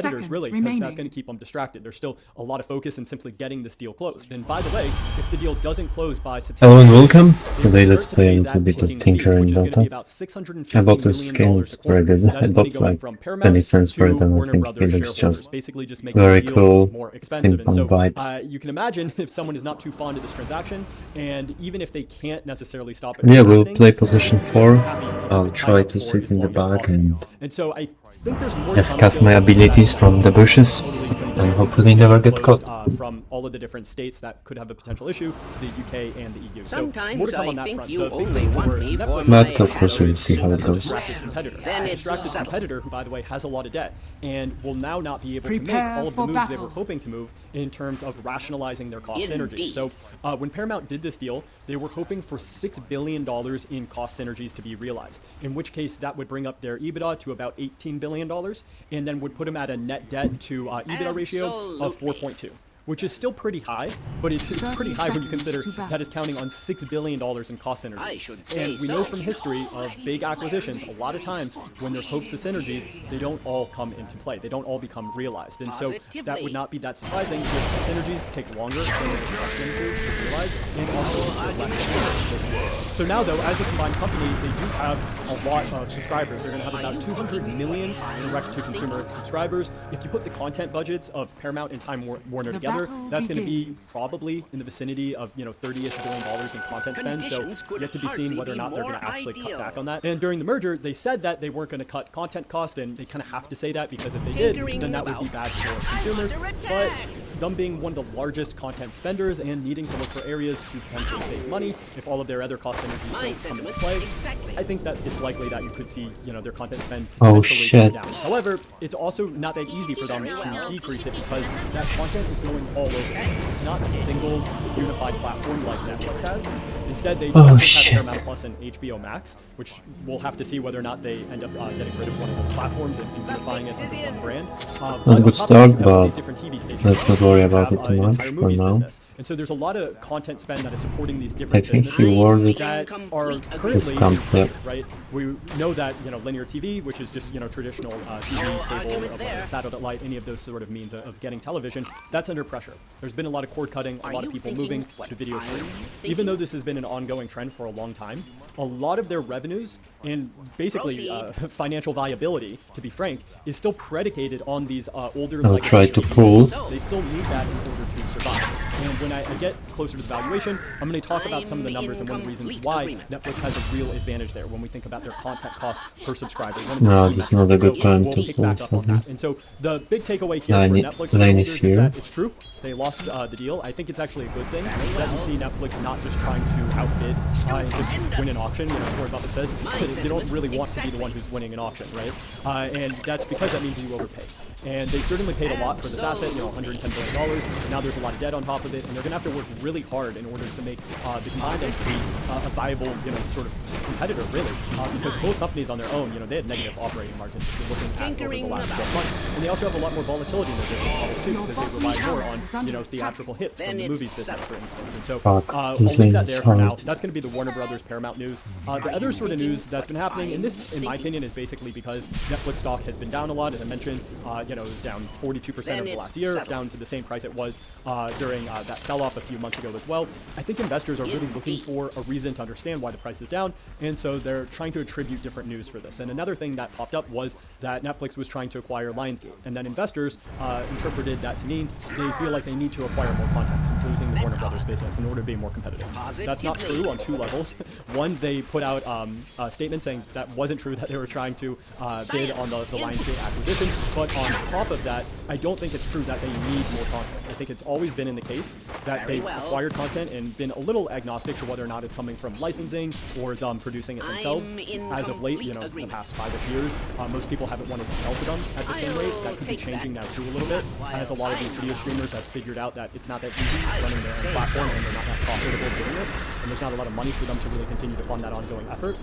competitors, really, because that's going to keep them distracted. There's still a lot of focus in simply getting this deal closed. And by the way, if the deal doesn't close by September, hello and welcome. Today let's play a little bit of Tinker in Dota. I bought the skin, it's very good. I bought like 20 cents for it and I think it looks just very cool, steampunk vibes. You can imagine if someone is not too fond of this transaction, and even if they can't necessarily stop it. Yeah, we'll play position 4. I'll try to sit in the back and so I think there's more just cast my abilities from the bushes and hopefully never get caught. From all of the different states that could have a potential issue to the UK and the EU. Sometimes so more to come on that think front. you only want me for but of course we'll see how it goes. Then it's a competitor who, by the way, has a lot of debt and will now not be able to make all of the moves they were hoping to move in terms of rationalizing their cost synergies. So when Paramount did this deal, they were hoping for $6 billion in cost synergies to be realized, in which case that would bring up their EBITDA to about $18 billion and then would put them at a net debt to EBITDA ratio of 4.2. Which is still pretty high, but it's pretty high when you consider that is counting on $6 billion in cost synergies. And we know from history of big acquisitions, a lot of times when there's hopes of synergies, they don't all come into play. They don't all become realized. And so that would not be that surprising if synergies take longer than the construction to realize, and also less. So now, though, as a combined company, they do have a lot of subscribers. They're going to have about 200 million direct-to-consumer subscribers. If you put the content budgets of Paramount and Time Warner together, that's going to be probably in the vicinity of, $30-ish billion in content spend. So yet to be seen whether or not they're going to actually cut back on that. And during the merger, they said that they weren't going to cut content cost, and they kind of have to say that because if they did, then that would be bad for consumers. But them being one of the largest content spenders and needing to look for areas to potentially save money if all of their other cost synergies don't come into play, I think that it's likely that you could see, their content spend potentially go down. However, it's also not that easy for them to decrease it because that content is going all over. It's not a single unified platform like Netflix has. Instead, they have Paramount Plus and HBO Max, which we'll have to see whether or not they end up getting rid of one of those platforms and unifying it under one brand. A good start, but let's not worry about it too much for now. And so there's a lot of content spend that is supporting these different I think he worded that are currently right. We know that linear TV, which is just traditional TV, cable, satellite, any of those sort of means of getting television, that's under pressure. There's been a lot of cord cutting, a lot of people moving to video streaming. Even though this has been an ongoing trend for a long time, a lot of their revenues and basically financial viability, to be frank, is still predicated on these older. I'll try to pull. They still need that in order to survive. And when I get closer to the valuation, I'm going to talk about some of the numbers and one of the reasons why Netflix has a real advantage there when we think about their content cost per subscriber. No, this is not a good time to pull something. And so the big takeaway here for Netflix is that it's true. They lost the deal. I think it's actually a good thing that you see Netflix not just trying to outbid and just win an auction. Warren Buffett says they don't really want to be the one who's winning an auction, right? And that's because that means you overpay. And they certainly paid a lot for this asset, $110 billion. Now there's a lot of debt on top of it, and they're going to have to work really hard in order to make the combined entity a viable, sort of competitor, really. Because both companies on their own, they had negative operating margins if you're looking at over the last 12 months. And they also have a lot more volatility in their business models, too, because they rely more on, theatrical hits from the movies business, for instance. And so I'll leave that there for now. That's going to be the Warner Brothers Paramount news. The other sort of news that's been happening, and this, in my opinion, is basically because Netflix stock has been down a lot, as I mentioned. It was down 42% over the last year. It's down to the same price it was during that sell-off a few months ago as well. I think investors are really looking for a reason to understand why the price is down, and so they're trying to attribute different news for this. And another thing that popped up was that Netflix was trying to acquire Lionsgate, and then investors interpreted that to mean they feel like they need to acquire more content since losing the Warner Brothers business in order to be more competitive. That's not true on two levels. One, they put out a statement saying that wasn't true, that they were trying to bid on the Lionsgate acquisition, but on top of that, I don't think it's true that they need more content. I think it's always been in the case that they've acquired content and been a little agnostic to whether or not it's coming from licensing or them producing it themselves. As of late, the past 5-ish years, most people haven't wanted to sell to them at the same rate. That could be changing now too a little bit, as a lot of these video streamers have figured out that it's not that easy running their own platform and they're not that profitable doing it, and there's not a lot of money for them to really continue to fund that ongoing effort.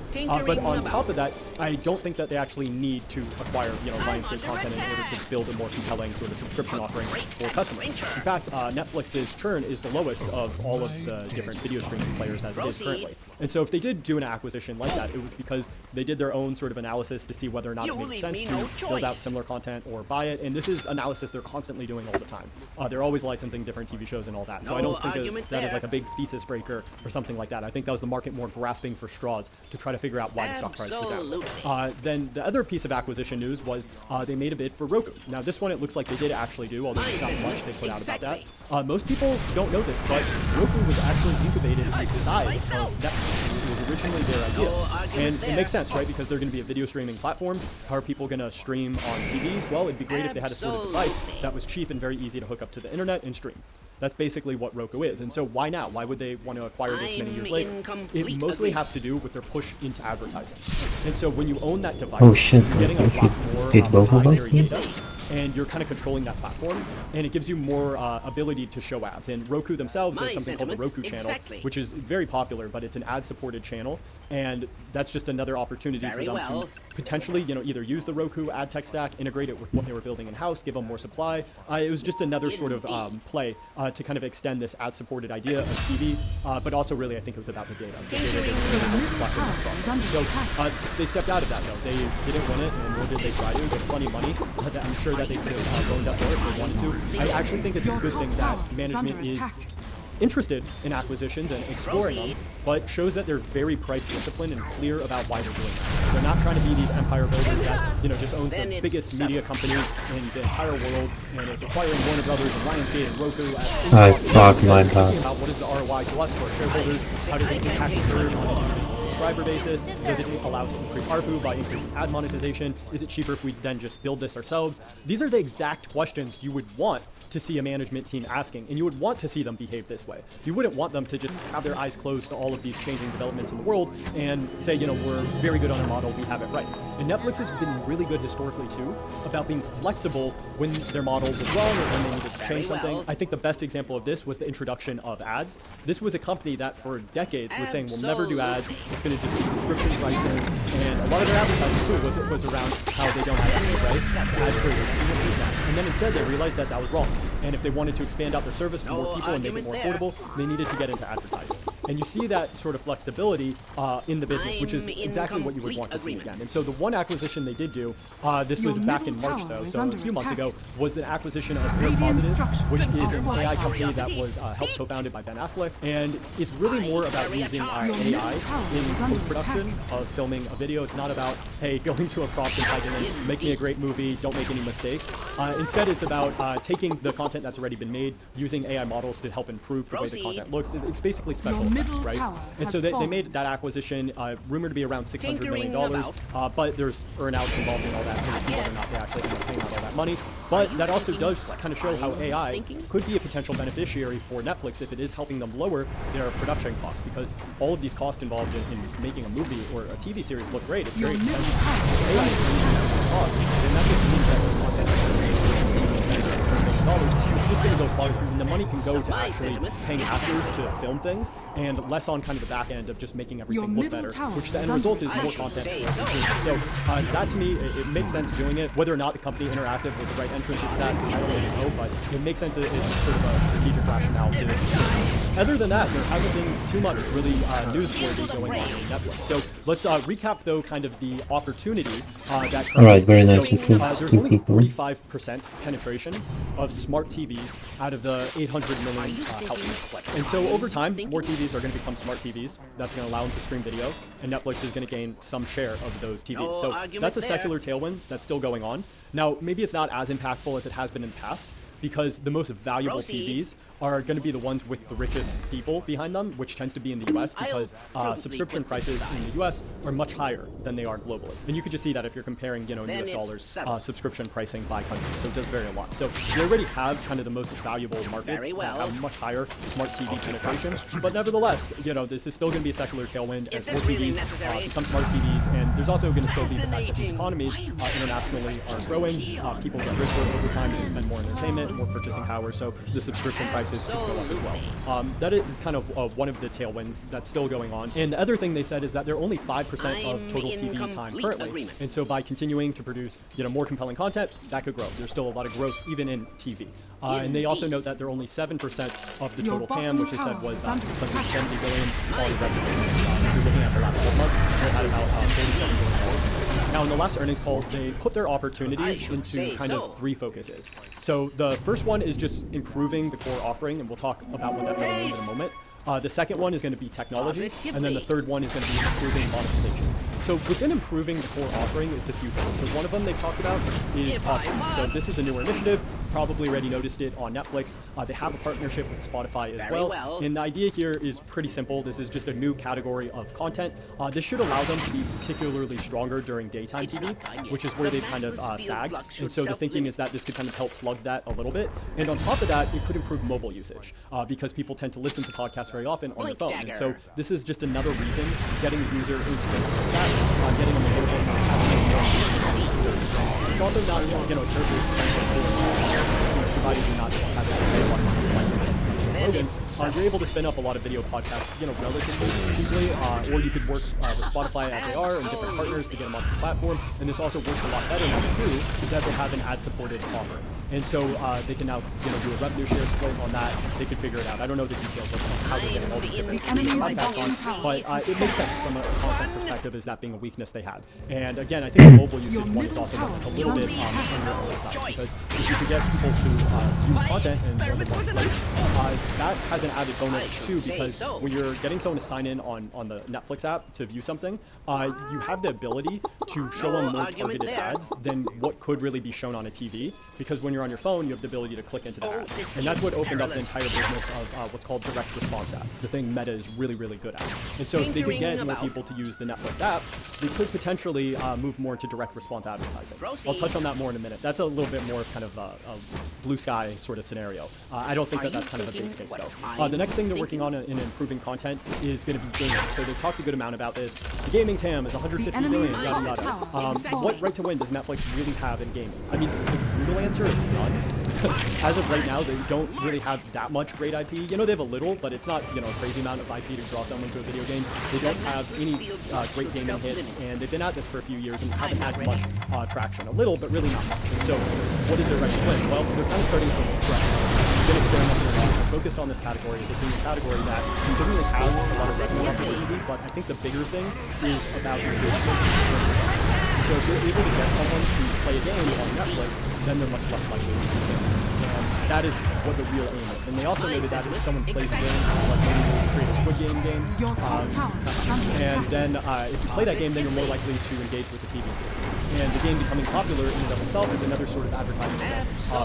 But on top of that, I don't think that they actually need to acquire Lionsgate content in order to build a more compelling sort of subscription offering for customers. In fact, Netflix's churn is the lowest of all of the different video streaming players as it is currently. And so if they did do an acquisition like that, it was because they did their own sort of analysis to see whether or not it made sense to build out similar content or buy it. And this is analysis they're constantly doing all the time. They're always licensing different TV shows and all that. So I don't think that is like a big thesis breaker or something like that. I think that was the market more grasping for straws to try to figure out why the stock price was down. Then the other piece of acquisition news was they made a bid for Roku. Now this one it looks like they did actually do, although there's not much they put out about that. Most people don't know this, but Roku was actually incubated inside of Netflix. It was originally their idea. And it makes sense, right? Because they're going to be a video streaming platform. How are people going to stream on TVs? Well, it'd be great if they had a sort of device that was cheap and very easy to hook up to the internet and stream. That's basically what Roku is. And so why now? Why would they want to acquire this many years later? It mostly has to do with their push into advertising. And so when you own that device, you're getting a lot more proprietary data, and you're kind of controlling that platform, and it gives you more ability to show ads. And Roku themselves, there's something called the Roku channel, which is very popular, but it's an ad-supported channel, and that's just another opportunity for them to potentially, either use the Roku ad tech stack, integrate it with what they were building in-house, give them more supply. It was just another sort of play to kind of extend this ad-supported idea of TV, but also really I think it was about the data. So they stepped out of that though. They didn't win it, and nor did they try to. They had plenty of money. I'm sure that they could have loaned up more if they wanted to. I actually think it's a good thing that management is interested in acquisitions and exploring them, but shows that they're very price disciplined and clear about why they're doing it. They're not trying to be these empire builders that just owns the biggest media company in the entire world and is acquiring Warner Brothers and Lionsgate and Roku. About what is the ROI to us, to our shareholders? How does it impact the curve on a subscriber basis? Does it allow us to increase ARPU by increasing ad monetization? Is it cheaper if we then just build this ourselves? These are the exact questions you would want to see a management team asking, and you would want to see them behave this way. You wouldn't want them to just have their eyes closed to all of these changing developments in the world and say, we're very good on our model, we have it right. And Netflix has been really good historically too about being flexible when their model was wrong or when they needed to change something. I think the best example of this was the introduction of ads. This was a company that for decades was saying we'll never do ads, it's going to just be subscription pricing, and a lot of their advertising too was around how they don't have ads, right? Ads for and then instead they realized that that was wrong. And if they wanted to expand out their service to more people and make it more affordable, they needed to get into advertising. And you see that sort of flexibility in the business, which is exactly what you would want to see again. And so the one acquisition they did do, this was back in March though, so a few months ago, was the acquisition of Pure Positive, which is an AI company that was helped co-founded by Ben Affleck. And it's really more about using AI in post-production of filming a video. It's not about, hey, going to a prompt and typing in, make me a great movie, don't make any mistakes. Instead, it's about taking the content that's already been made, using AI models to help improve the way the content looks. It's basically special effects, right? And so they made that acquisition rumored to be around $600 million, but there's earn-outs involved in all that, so we'll see whether or not they actually end up paying out all that money. But that also does kind of show how AI could be a potential beneficiary for Netflix if it is helping them lower their production costs, because all of these costs involved in making a movie or a TV series look great. It's very expensive. AI is cost, and that just means that the content it's going to go farther, and the money can go to actually paying actors to film things, and less on kind of the back end of just making everything look better, which the end result is more content for consumers. So that to me, it makes sense doing it. Whether or not the company Interactive was the right entrance into that, I don't really know, but it makes sense. It's sort of a strategic rationale to it. Other than that, there hasn't been too much really newsworthy going on in Netflix. So let's recap though kind of the opportunity that Alright, very nice. there's only 45% penetration of smart TVs out of the 800 million households. And so over time, more TVs are going to become smart TVs. That's going to allow them to stream video, and Netflix is going to gain some share of those TVs. So that's a secular tailwind that's still going on. Now, maybe it's not as impactful as it has been in the past, because the most valuable TVs are going to be the ones with the richest people behind them, which tends to be in the US, because subscription prices in the US are much higher than they are globally. And you can just see that if you're comparing, in US dollars, subscription pricing by country. So it does vary a lot. So we already have kind of the most valuable markets that have much higher smart TV penetration. But nevertheless, this is still going to be a secular tailwind as more TVs become smart TVs. And there's also going to still be the fact that these economies internationally are growing. People get richer over time to spend more on entertainment, more purchasing power. So the subscription prices could go up as well. That is kind of one of the tailwinds that's still going on. And the other thing they said is that they're only 5% of total TV time currently. And so by continuing to produce more compelling content, that could grow. There's still a lot of growth even in TV. And they also note that they're only 7% of the total TAM, which they said was 670 billion. looking at the last 12 months, they're at about $47 billion. Now, in the last earnings call, they put their opportunities into kind of 3 focuses. So the first one is just improving the core offering, and we'll talk about what that really means in a moment. The second one is going to be technology, and then the third one is going to be improving monetization. So within improving the core offering, it's a few things. So one of them they talked about is podcasts. So this is a newer initiative. Probably already noticed it on Netflix. They have a partnership with Spotify as well. And the idea here is pretty simple. This is just a new category of content. This should allow them to be particularly stronger during daytime TV, which is where they kind of sag. And so the thinking is that this could kind of help plug that a little bit. And on top of that, it could improve mobile usage because people tend to listen to podcasts very often on their phone. And so this is just another reason getting the user into that, getting them a little bit more it's also not, terribly expensive provided you're not having to pay a lot of money for licensing. You're able to spin up a lot of video podcasts, relatively easily, or you could work with Spotify as they are and different partners to get them onto the platform. And this also works a lot better now too, is that they have an ad-supported offer. And so they can now, do a revenue share split on that. They can figure it out. I don't know the details of how they're getting all these different podcasts on, but it makes sense from a content perspective as that being a weakness they had. And again, I think the mobile usage one is also a little bit under on the side, because if you can get people to view content and learn the place, that has an added bonus too, because when you're getting someone to sign in on the Netflix app to view something, you have the ability to show them more targeted ads than what could really be shown on a TV, because when you're on your phone, you have the ability to click into the ad. And that's what opened up the entire business of what's called direct response ads, the thing Meta is really, really good at. And so if they could get more people to use the Netflix app, they could potentially move more into direct response advertising. I'll touch on that more in a minute. That's a little bit more kind of a blue sky sort of scenario. I don't think that that's kind of a base case though. The next thing they're working on in improving content is going to be gaming. So they've talked a good amount about this. The gaming TAM is 150 billion, yada yada. What right to win does Netflix really have in gaming? I mean, the brutal answer is none. As of right now, they don't really have that much great IP. They have a little, but it's not, a crazy amount of IP to draw someone to a video game. They don't have any great gaming hits, and they've been at this for a few years and haven't had much traction. A little, but really not much. And so, what is their right to win? Well, they're kind of starting from scratch. They've been experimenting a lot. They're focused on this category. It's a category that doesn't really have a lot of revenue opportunity, but I think the bigger thing is about engagement. So if you're able to get someone to play a game on Netflix, then they're much less likely to do things. And that is what the real aim is. And they also noted that if someone plays a game, like maybe they create a Squid Game game, and then if you play that game, then you're more likely to engage with the TV series. And the game becoming popular in and of itself is another sort of advertising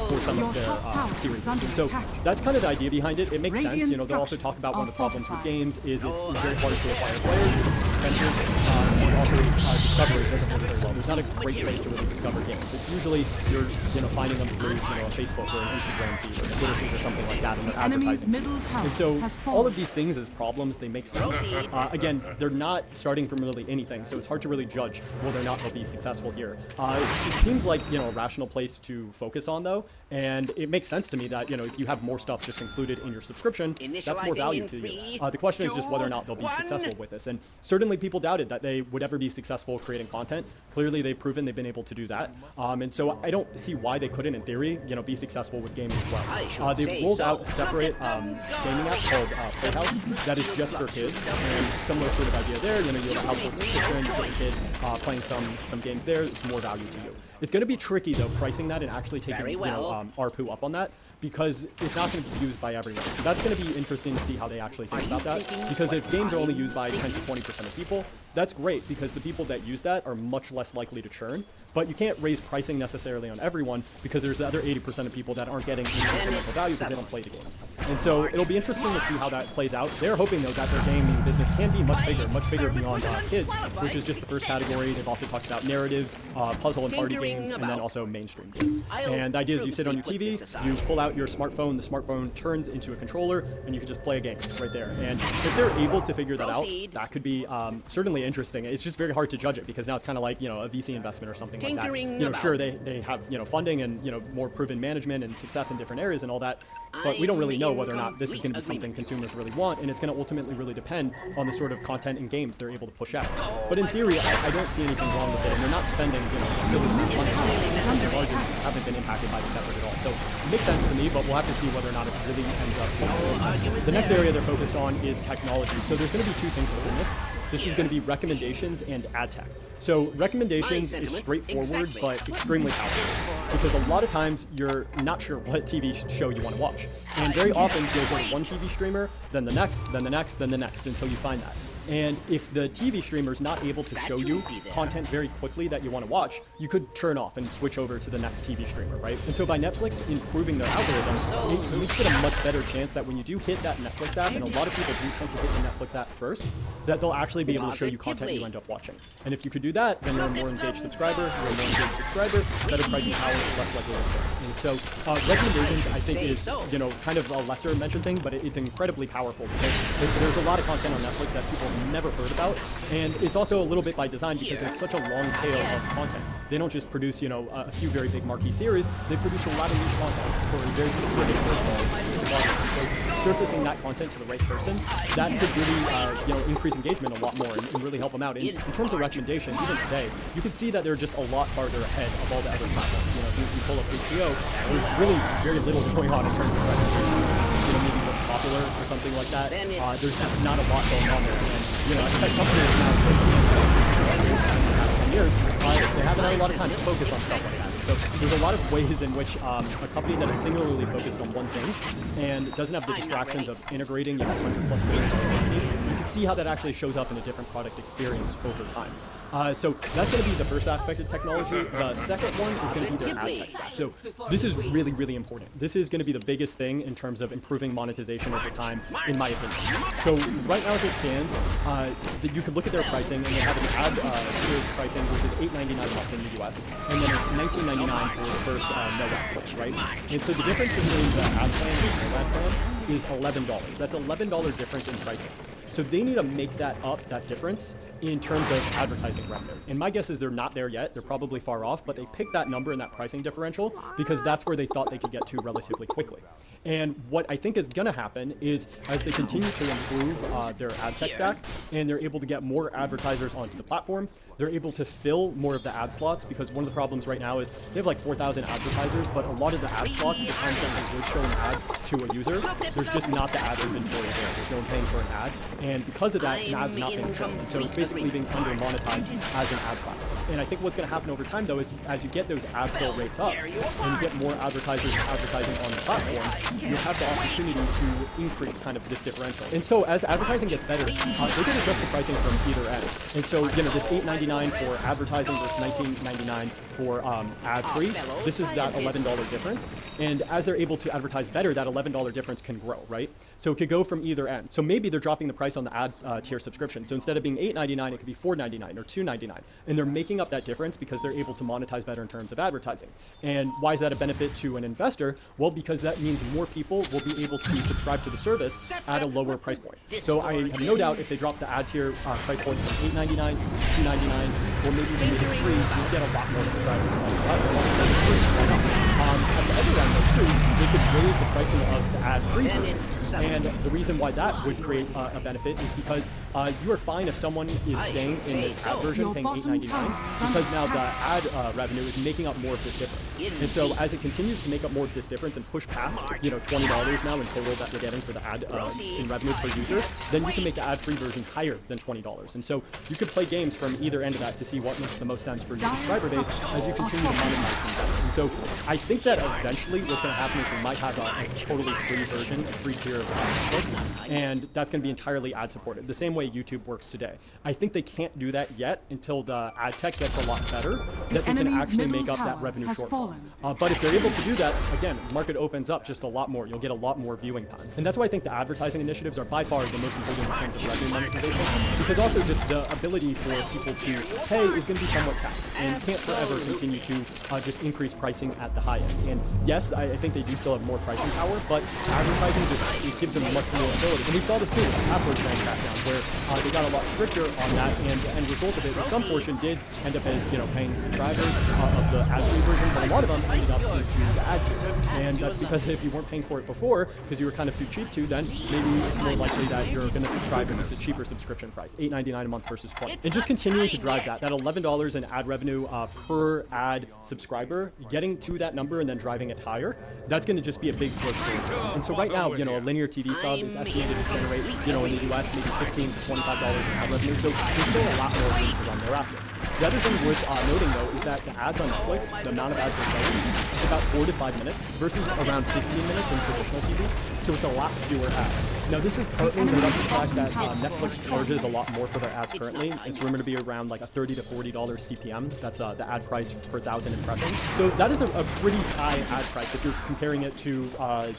for some of their series. And so that's kind of the idea behind it. It makes sense. They'll also talk about one of the problems with games is it's very hard to acquire players, expensive, and also discovery doesn't work very well. There's not a great place to really discover games. It's usually you're finding them through a Facebook or an Instagram feed or a Twitter feed or something like that, and they're advertising. And so all of these things as problems, they make sense. Again, they're not starting from really anything, so it's hard to really judge whether or not they'll be successful here. It seems like a rational place to focus on though, and it makes sense to me that if you have more stuff just included in your subscription, that's more value to you. The question is just whether or not they'll be successful with this, and certainly people doubted that they would ever be successful creating content. Clearly they've proven they've been able to do that, and so I don't see why they couldn't, in theory, be successful with gaming as well. They've rolled out a separate gaming app called Playhouse that is just for kids, and similar sort of idea there. You have a household subscription, you get your kid playing some games there. It's more value to you. It's going to be tricky though, pricing that and actually taking ARPU up on that, because it's not going to be used by everyone. So that's going to be interesting to see how they actually think about that, because if games are only used by 10 to 20% of people, that's great, because the people that use that are much less likely to churn. But you can't raise pricing necessarily on everyone, because there's the other 80% of people that aren't getting any incremental value because they don't play the games. And so it'll be interesting to see how that plays out. They're hoping though that their gaming business can be much bigger beyond kids, which is just the first category. They've also talked about narratives, puzzle and party games, and then also mainstream games. And the idea is you sit on your TV, you pull out your smartphone, the smartphone turns into a controller, and you can just play a game right there. And if they're able to figure that out, that could be certainly interesting. It's just very hard to judge it, because now it's kind of like, a VC investment or something like that. Sure, they have, funding and, more proven management and success in different areas and all that, but we don't really know whether or not this is going to be something consumers really want, and it's going to ultimately really depend on the sort of content and games they're able to push out. But in theory, I don't see anything wrong with it, and they're not spending, silly money. The margins haven't been impacted by this effort at all. So it makes sense to me, but we'll have to see whether or not it really ends up. The next area they're focused on is technology. So there's going to be two things within this. this is going to be recommendations and ad tech. So recommendations is straightforward, but extremely powerful, because a lot of times you're not sure what TV show you want to watch. And very often you'll go to one TV streamer, then the next, then the next, then the next, until you find that. And if the TV streamer is not able to show you content very quickly that you want to watch, you could turn off and switch over to the next TV streamer, right? And so by Netflix improving their algorithm, it makes it a much better chance that when you do hit that Netflix app, and a lot of people do tend to hit the Netflix app first, that they'll actually be able to show you content you end up watching. And if you could do that, then you're a more engaged subscriber. You're a more engaged subscriber, better pricing power, less likely to churn. And so recommendations, I think, is, you know, kind of a lesser mentioned thing, but it's incredibly powerful, because there's a lot of content on Netflix that people never heard about, and it's also a little bit by design because it's such a long tail of content. They don't just produce, you know, a few very big marquee series, they produce a lot of niche content for very specific verticals. So surfacing that content to the right person, that could really, you know, increase engagement a lot more and really help them out. In terms of recommendations, even today, you can see that they're just a lot farther ahead of all the other platforms. You know, if you pull up HBO, there's really very little going on in terms of recommendations. You know, maybe what's popular or something like that. There's not a lot going on there. And, you know, tech companies now, 10 years, they haven't had a lot of time to focus on stuff like that. So there's a lot of ways in which a company that is singularly focused on one thing and doesn't have the distractions of integrating, you know, 100+ billion companies, you can see how that actually shows up in a different product experience over time. So that's going to be the first aspect of technology. The second one is going to be their ad tech stack. So this is really, really important. This is going to be the biggest thing in terms of improving monetization over time, in my opinion. So right now as it stands, you can look at their pricing, and they have an ad tier pricing, which is $8.99 a month in the US, and then it's $19.99 for the first no ad plan, right? And so the difference between the ad plan and the no ad plan is $11. That's $11 difference in pricing. So they need to make that up, that difference, in terms of advertising revenue. And my guess is they're not there yet. They're probably far off, but they picked that number and that pricing differential because that's where they thought they could get to relatively quickly. And what I think is going to happen is as they continue to improve their ad tech stack and they're able to get more advertisers onto the platform, they're able to fill more of the ad slots, because one of the problems right now is they have like 4,000 advertisers, but a lot of the ad slots, the times that they would show an ad to a user, there's just not the ad inventory there. There's no one paying for an ad. And because of that, an ad's not being shown. And so it's basically being under monetized as an ad platform. And I think what's going to happen over time, though, is as you get those ad fill rates up and you get more advertisers advertising on the platform, you have the opportunity to increase kind of this differential. And so as advertising gets better, they can adjust the pricing from either end. And so, you know, this $8.99 for advertising versus $19.99 for ad-free, this is that $11 difference. And as they're able to advertise better, that $11 difference can grow, right? So it could go from either end. So maybe they're dropping the price on the ad tier subscription. So instead of being $8.99, it could be $4.99 or $2.99. And they're making up that difference because they're able to monetize better in terms of advertising. And why is that a benefit to an investor? Well, because that means more people will be able to subscribe to the service at a lower price point. So I have no doubt if they drop the ad tier price point from $8.99 to $2.99, or maybe even make it free, you get a lot more subscribers on the platform. At the other end, though, too, they could raise the pricing of the ad-free version. And the reason why that would create a benefit is because you are fine if someone is staying in this ad version paying $8.99, because now the ad revenue is making up more of this difference. And so as it continues to make up more of this difference and push past, you know, $20 now in total that they're getting for the ad in revenue per user, then you can make the ad-free version higher than $20. And so you could play games from either end of that to see what makes the most sense for your subscriber base as you continue to monetize these guys. And so I think that eventually what's going to happen is we might have a totally free version, a free tier of Netflix, and that's going to be entirely ad supported, the same way YouTube works today. I think they can't do that yet until the ad tech gets a lot better, that they can actually make up that revenue shortfall. But if they're able to do that, again, the market opens up just a lot more. You'll get a lot more viewing time. And that's why I think the advertising initiatives are by far the most important in terms of revenue monetization, because also just the ability for people to pay is going to be somewhat capped, and you can't forever continue to just increase pricing at the high end. And yes, I think they do still have more pricing power, but advertising just it gives them much more ability. And we saw this too with the password ban crackdown, where they got a lot stricter on that, and the end result of it was some portion did end up as, you know, paying subscribers of the ad-free version, but a lot of them ended up into the ad tier. And that's because if you weren't paying for it before, because you were kind of too cheap to, then maybe it's more likely that you're going to subscribe and it's a cheaper subscription price, $8.99 a month versus $20. And just continuing to drive that $11 in ad revenue per ad subscriber, getting to that number and then driving it higher, that's going to just be a big growth story. And so right now, you know, a linear TV sub is estimated to generate, you know, in the US, maybe $15 to $25 in ad revenue. So there's still a lot more room to run thereafter. The other thing worth noting, though, is that the ads on Netflix, the amount of ads they're showing, is about 4 to 5 minutes versus around 15 minutes in traditional TV. So it's a lot fewer ads. Now, this is partly the fact that Netflix charges a lot more for their ads currently. It's rumored to be around like a $30 to $40 CPM. That's the ad price per 1,000 impressions. So that is a pretty high ad price if you're comparing it to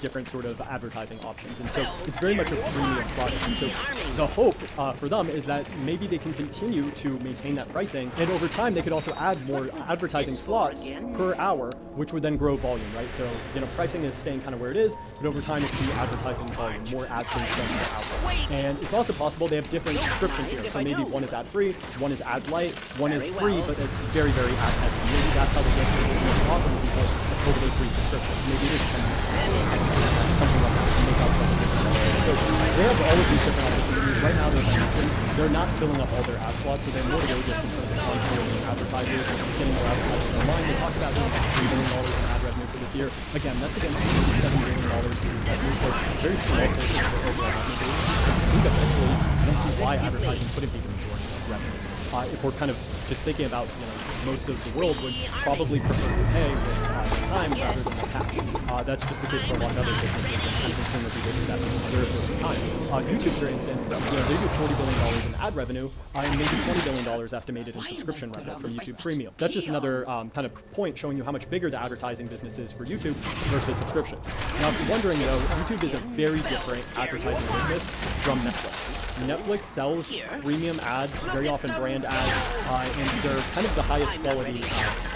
different sort of advertising options. And so it's very much a premium product. And so the hope for them is that maybe they can continue to maintain that pricing, and over time they could also add more advertising slots per hour, which would then grow volume, right? So, you know, pricing is staying kind of where it is, but over time it could be advertising volume, more ads being shown per hour. And it's also possible they have different subscriptions here. So maybe one is ad-free, one is ad-light, one is free, but it's very, very ad-heavy. Maybe that's how they get to this most often people a totally free subscription. Maybe it is something like that to make up for the difference. So they have all of these different opportunities. Right now, they're not filling up all their ad slots, so they're more wages in terms of onboarding advertisers, getting more advertisers online. They talked about $3 billion in ad revenue for this year. Again, that's against $7 billion in revenue, so very small portion of their overall revenue base. I think eventually, I don't see why advertising couldn't be the majority of revenues. If we're kind of just thinking about, you know, most of the world would probably prefer to pay with time rather than with cash. That's just the case for a lot of other businesses and consumer behavior that observe over time. YouTube, for instance, you know, they do $40 billion in ad revenue and maybe $20 billion estimated in subscription revenue from YouTube Premium. That's just another kind of point showing you how much bigger the advertising business is for YouTube versus subscription. Now, if you're wondering, though, YouTube is a very different advertising business from Netflix. Netflix sells premium ads, very often brand ads, and they're kind of the highest quality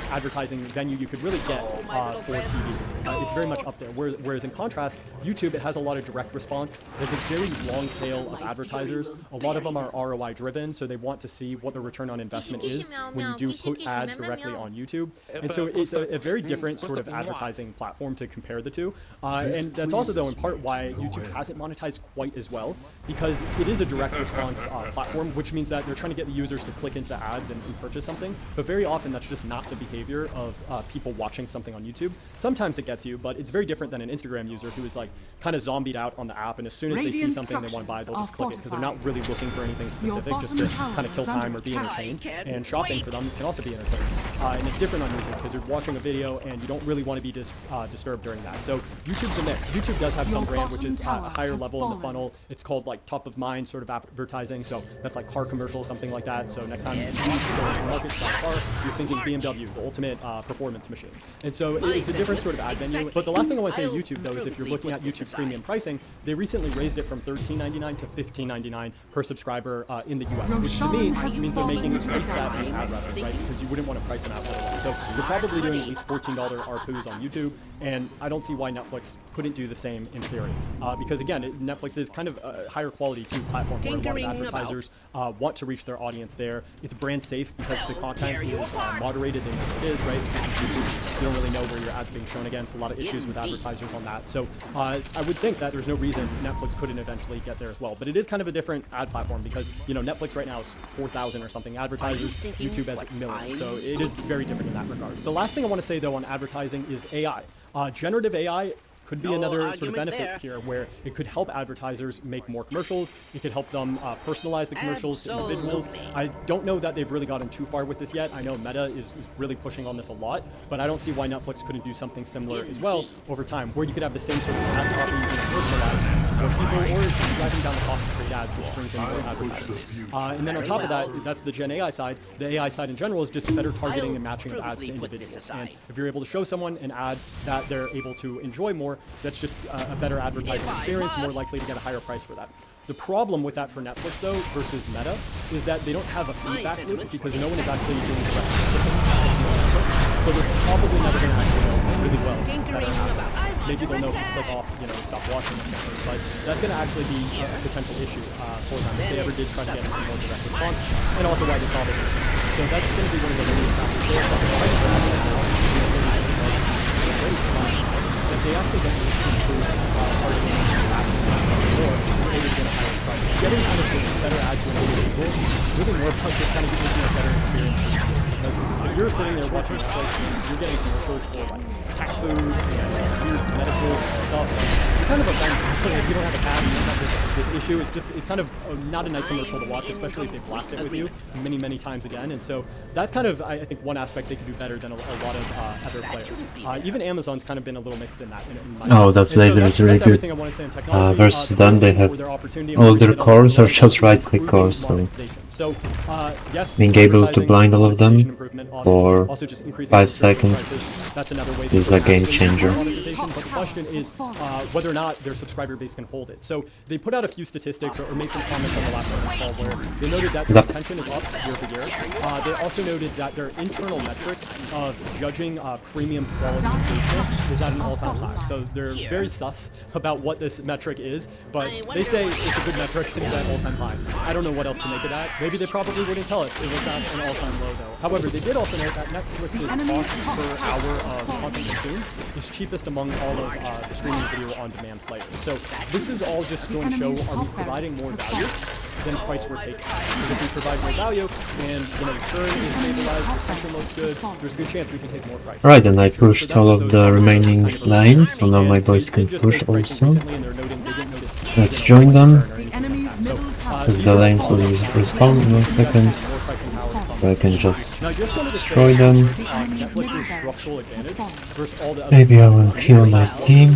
advertising venue you could really get for TV. It's very much up there. Whereas in contrast, YouTube, it has a lot of direct response. There's a very long tail of advertisers. A lot of them are ROI driven, so they want to see what the return on investment is when you do put ads directly on YouTube. And so it's a very different sort of advertising platform to compare the two. And that's also, though, in part why YouTube hasn't monetized quite as well, because it is a direct response platform, which means that they're trying to get the users to click into ads and purchase something. But very often, that's just not the behavior of people watching something on YouTube. Sometimes it gets you, but it's very different than an Instagram user who is like kind of zombied out on the app, and as soon as they see something they want to buy, they'll just click it because they're not really looking for anything specific, just to kind of kill time or be entertained. And shopping for them can also be entertaining. And it's different on YouTube because you're watching a video and you don't really want to be disturbed during that. So YouTube's a mix. YouTube does have some brand which is a higher level in the funnel. It's called like top of mind sort of advertising. So that's like car commercials, something like that. So next time you go to the market to buy a car, you're thinking BMW, the ultimate performance machine. And so it's a different sort of ad venue. But the last thing I want to say to YouTube, though, is if you're looking at YouTube premium pricing, they recently raised it from $13.99 to $15.99 per subscriber in the US, which to me means they're making twice that in ad revenue, right? Because you wouldn't want to price them out otherwise. So you're probably doing at least $14 ARPUs on YouTube, and I don't see why Netflix couldn't do the same in theory. Because again, Netflix is kind of a higher quality too platform where a lot of advertisers want to reach their audience there. It's brand safe because the content is moderated than it is, right? You don't really know where your ads being shown against. A lot of issues with advertisers on that. So I would think that there's no reason Netflix couldn't eventually get there as well. But it is kind of a different ad platform because, you know, Netflix right now is 4,000 or something advertisers. YouTube has millions. So it is very different in that regard. The last thing I want to say, though, on advertising is AI. Generative AI could be another sort of benefit here where it could help advertisers make more commercials. It could help them personalize the commercials to individuals. I don't know that they've really gotten too far with this yet. I know Meta is really pushing on this a lot, but I don't see why Netflix couldn't do something similar as well over time, where you could have the same sort of ad copy being personalized for people, or driving down the cost of create ads, which brings in more advertisers. And then on top of that, that's the Gen AI side. The AI side in general is just better targeting and matching of ads to individuals. And if you're able to show someone an ad that they're able to enjoy more, that's just a better advertising experience, more likely to get a higher price for that. The problem with that for Netflix, though, versus Meta, is that they don't have a feedback loop because no one is actually doing the rest of the so they're probably never going to actually know really well maybe they'll know if you click off, you know, stop watching or something, but that's going to actually be a potential issue for them if they ever did try to get into more direct response, and also why they solve it. So that's going to be one of the main factors there. If they actually get to improve targeting more, maybe get a higher price. Getting kind of better ads to enable people, really more about just kind of giving you a better experience. because if you're sitting there watching Netflix and you're getting commercials for like cat food and weird medical stuff, you're kind of offended. If you don't have a cat and you don't have this issue, it's kind of not a nice commercial to watch, especially if they blast it with you many times again. And so that's kind of, I think, one aspect they can do better than a lot of other players. Even Amazon's kind of been a little mixed in that. Oh, that's laser is really good. Versus them, they have all their cores are just right-click cores, so being able to blind all of them for 5 seconds is a game changer. But the question is whether or not their subscriber base can hold it. So they put out a few statistics or made some comments on the last earnings call where they noted that their retention is up year-over-year. They also noted that their internal metric of judging premium quality engagement is at an all-time high. So they're very sus about what this metric is, but they say it's a good metric and it's at an all-time high. I don't know what else to make of that. Maybe they probably wouldn't tell us it was at an all-time low though. However, they did also note that Netflix's cost per hour of content consumed is cheapest among all of the streaming video on-demand players. So this is all just going to show, are we providing more value than price we're taking? Because if we provide more value and churn is stabilized, retention looks good, there's a good chance we can take more price. Right, and I pushed all of the remaining lines, so now my boys can push also. Let's join them, because the lanes will respawn in 1 second. So I can just destroy them. Maybe I will heal my team.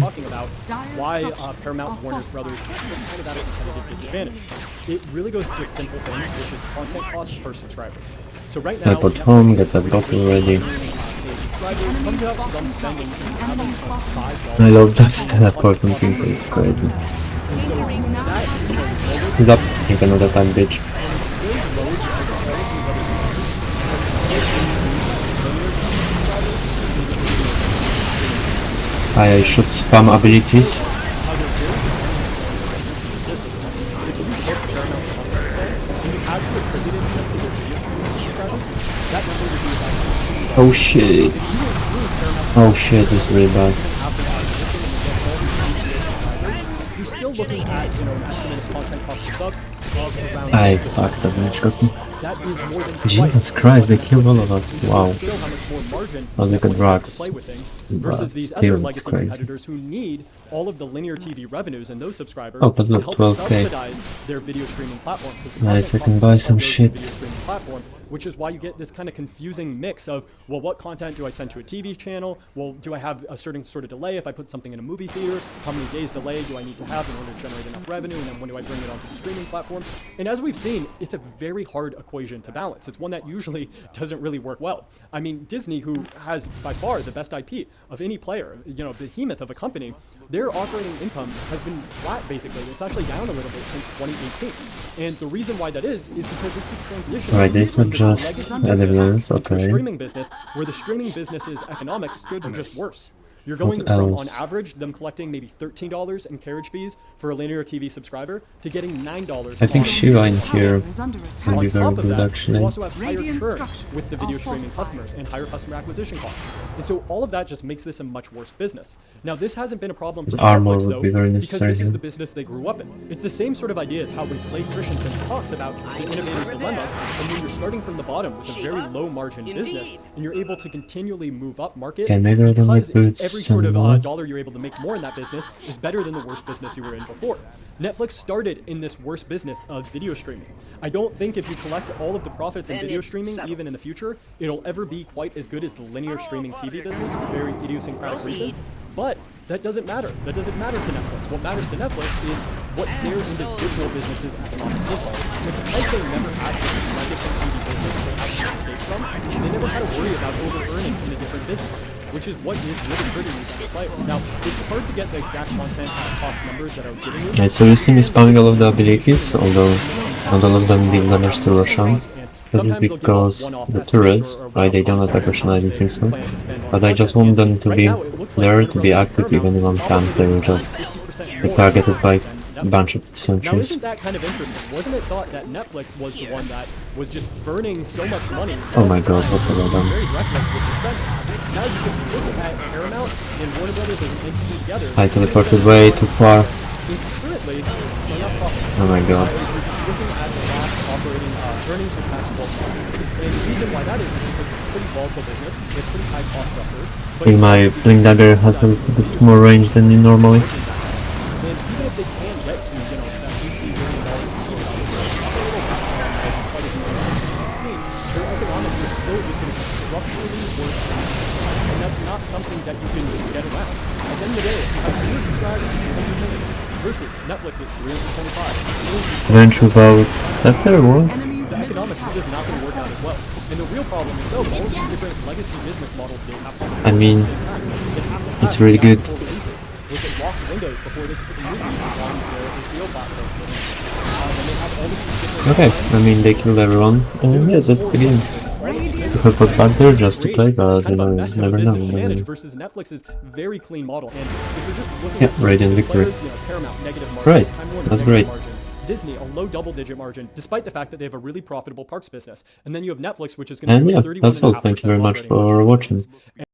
Why Paramount Warner Brothers kind of at a competitive disadvantage. It really goes to a simple thing, which is content cost per subscriber. So right now, Teleport home, get that bottle ready. I love that teleporting people, it's crazy. He's up, take another time, bitch. I should spam abilities. Oh shit. Oh shit, this is really bad. I fucked that match got me. Jesus Christ, they killed all of us. Wow. Oh, look at Rocks. Versus these other legacy competitors who need all of the linear TV revenues and those subscribers but to look, help 12K. subsidize their video streaming platform. Nice, I can buy some shit. Which is why you get this kind of confusing mix of, well, what content do I send to a TV channel? Well, do I have a certain sort of delay if I put something in a movie theater? How many days delay do I need to have in order to generate enough revenue? And then when do I bring it onto the streaming platform? And as we've seen, it's a very hard equation to balance. It's one that usually doesn't really work well. I mean, Disney, who has by far the best IP of any player, behemoth of a company, their operating income has been flat, basically. It's actually down a little bit since 2018. And the reason why that is because it's the transition. Right, this is just evidence, okay. Streaming business, where the streaming business's economics are just worse. You're going from, on average, them collecting maybe $13 in carriage fees for a linear TV subscriber to getting $9. I think Shiva in here can be very good, actually. You also have higher churn with the video streaming customers and higher customer acquisition costs. And so all of that just makes this a much worse business. Now, this hasn't been a problem for Netflix, though, because this is the business they grew up in. It's the same sort of idea as how when Clay Christensen talks about the innovator's dilemma, and when you're starting from the bottom with a very low margin business, and you're able to continually move up market, because every sort of dollar you're able to make more in that business is better than the worst business you were in before. Netflix started in this worst business of video streaming. I don't think if you collect all of the profits in video streaming, even in the future, it'll ever be quite as good as the linear streaming TV business for very idiosyncratic reasons. But that doesn't matter. That doesn't matter to Netflix. What matters to Netflix is what their individual businesses economics look like. And because they never had this legacy TV business they had to escape from, they never had to worry about over-earning in a different business, which is what is really hurting these players. Now, it's hard to get the exact content and cost numbers that I was giving you. Okay, so you see me spamming all of the abilities, although not all of them did damage to Roshan. That is because the turrets, right, they don't attack Roshan, I don't think so. But I just want them to be there, to be active, even if on times they will just be targeted by a bunch of sentries. Now, isn't that kind of interesting? Wasn't it thought that Netflix was the one that was just burning so much money? Oh my god, what have I done? Now you can look at Paramount and Warner Brothers as an entity together. I teleported way too far. Currently, Oh my god. looking at the last operating earnings for the past 12 months. And the reason why that is because it's a pretty volatile business, it's pretty high cost structure. I think my Blink Dagger has a little bit more range than you normally. And even if they can get to, you know, that $18 billion their economics are still just going to be structurally worse. And that's not something that you can get around. At the end of the day, a career subscriber is $100 million versus Netflix's 325. Range without Scepter, what? The economics are just not going to work out as well. And the real problem is though, all these different legacy business models they have to I mean, it's really good. Look at locked windows before they put the movies on their HBO platform. Then they have all these different Okay, I mean, they killed everyone. Yeah, that's the game. If I put back there just to play, but you know, you never know. Versus Netflix's very clean model. And if you're just looking yeah, Radiant Victory. Players, you know, Paramount, negative margins, Right, Time Warner, that's great. margins, Disney, a low double-digit margin, despite the fact that they have a really profitable parks business. And then you have Netflix, which is going to And be yeah, that's all. Thank you very much for watching.